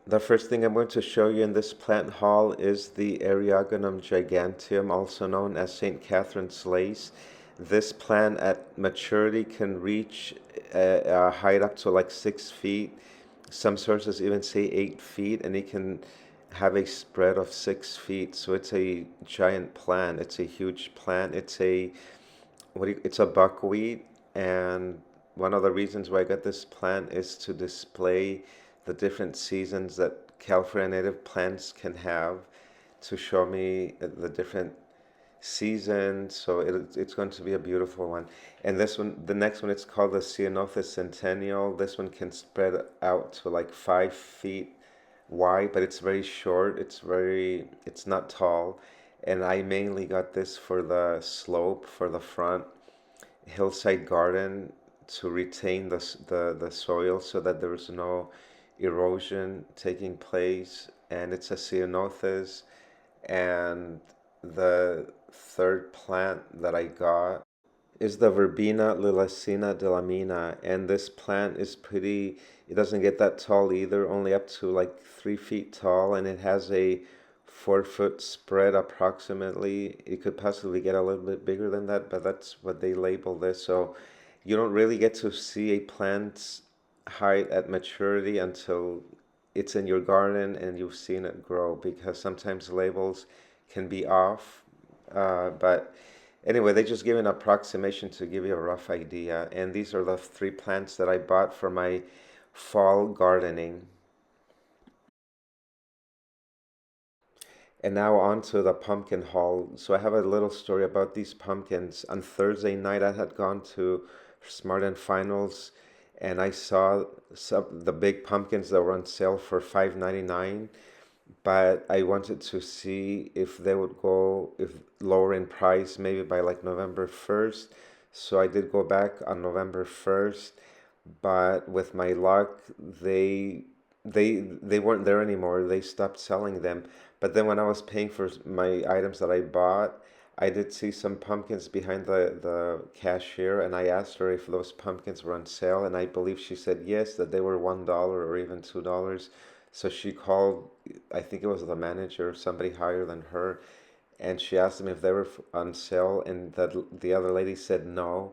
The first thing I'm going to show you in this plant haul is the Eriogonum giganteum, also known as St. Catherine's lace. This plant at maturity can reach a height up to like 6 feet. Some sources even say 8 feet, and it can have a spread of 6 feet. So it's a giant plant. It's a huge plant. It's a buckwheat, and one of the reasons why I got this plant is to display the different seasons that California native plants can have, to show me the different seasons. So it's going to be a beautiful one. And this one, the next one, it's called the Ceanothus Centennial. This one can spread out to like 5 feet wide, but it's very short. It's not tall. And I mainly got this for the slope, for the front hillside garden, to retain the soil so that there is no erosion taking place. And it's a ceanothus. And the third plant that I got is the Verbena lilacina de la Mina, and this plant is pretty, it doesn't get that tall either, only up to like 3 feet tall, and it has a 4 foot spread approximately. It could possibly get a little bit bigger than that, but that's what they label this. So you don't really get to see a plant's height at maturity until it's in your garden and you've seen it grow, because sometimes labels can be off. But anyway, they just give an approximation to give you a rough idea. And these are the three plants that I bought for my fall gardening. And now on to the pumpkin haul. So I have a little story about these pumpkins. On Thursday night, I had gone to Smart and Finals, and I saw the big pumpkins that were on sale for $5.99. But I wanted to see if they would go if lower in price, maybe by like November 1st. So I did go back on November 1st, but with my luck, they weren't there anymore. They stopped selling them. But then when I was paying for my items that I bought, I did see some pumpkins behind the cashier, and I asked her if those pumpkins were on sale, and I believe she said yes, that they were $1 or even $2. So she called, I think it was the manager, somebody higher than her, and she asked them if they were on sale, and that the other lady said no,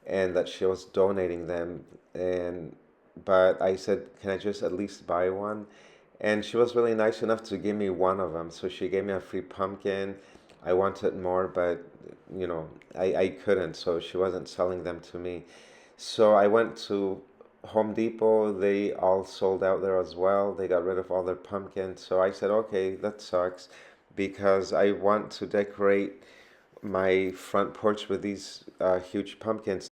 and that she was donating them. And but I said, can I just at least buy one? And she was really nice enough to give me one of them. So she gave me a free pumpkin. I wanted more, but I couldn't, so she wasn't selling them to me. So I went to Home Depot. They all sold out there as well. They got rid of all their pumpkins. So I said, okay, that sucks, because I want to decorate my front porch with these huge pumpkins.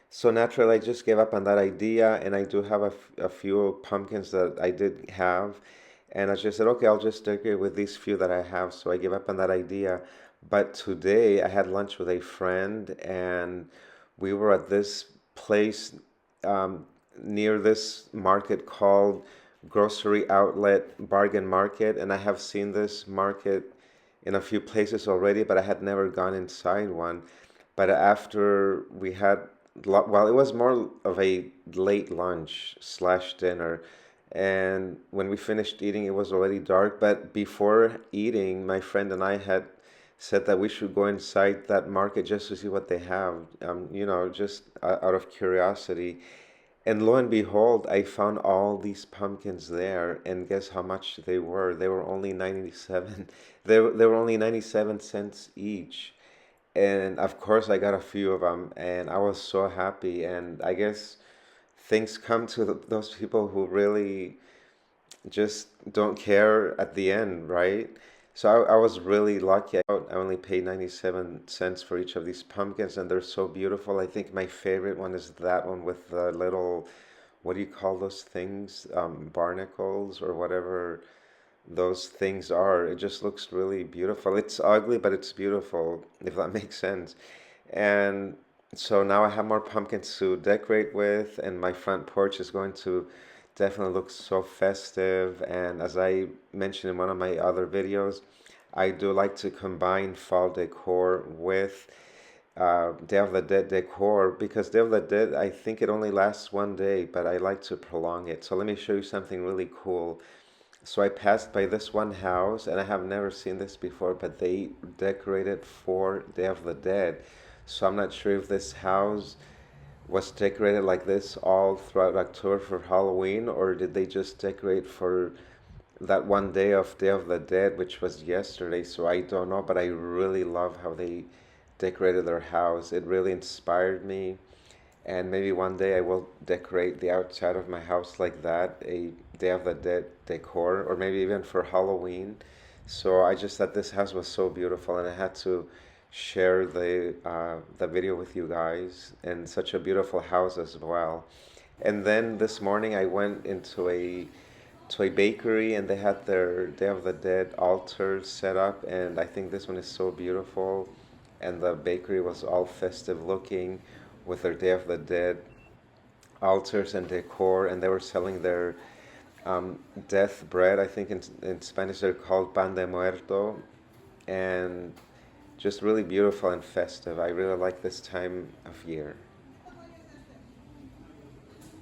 So naturally, I just gave up on that idea, and I do have a few pumpkins that I did have, and I just said, okay, I'll just decorate with these few that I have. So I gave up on that idea. But today, I had lunch with a friend, and we were at this place um, near this market called Grocery Outlet Bargain Market, and I have seen this market in a few places already, but I had never gone inside one. But after we had, well, it was more of a late lunch slash dinner. And when we finished eating, it was already dark. But before eating, my friend and I had said that we should go inside that market just to see what they have, just out of curiosity. And lo and behold, I found all these pumpkins there, and guess how much they were? They were only 97. They were only 97 cents each. And of course, I got a few of them, and I was so happy. And I guess things come to those people who really just don't care at the end, right? So I was really lucky. I only paid 97 cents for each of these pumpkins, and they're so beautiful. I think my favorite one is that one with the little, what do you call those things? Barnacles or whatever those things are. It just looks really beautiful. It's ugly, but it's beautiful, if that makes sense. And so now I have more pumpkins to decorate with, and my front porch is going to definitely look so festive. And as I mentioned in one of my other videos, I do like to combine fall decor with Day of the Dead decor because Day of the Dead, I think it only lasts one day, but I like to prolong it. So let me show you something really cool. So I passed by this one house, and I have never seen this before, but they decorated for Day of the Dead. So I'm not sure if this house was decorated like this all throughout October for Halloween, or did they just decorate for that one day of Day of the Dead, which was yesterday. So I don't know, but I really love how they decorated their house. It really inspired me, and maybe one day I will decorate the outside of my house like that, a Day of the Dead decor, or maybe even for Halloween. So I just thought this house was so beautiful, and I had to share the video with you guys. And such a beautiful house as well. And then this morning I went into a bakery, and they had their Day of the Dead altar set up, and I think this one is so beautiful. And the bakery was all festive looking with their Day of the Dead altars and decor, and they were selling their death bread. I think in Spanish they're called pan de muerto, and just really beautiful and festive. I really like this time of year.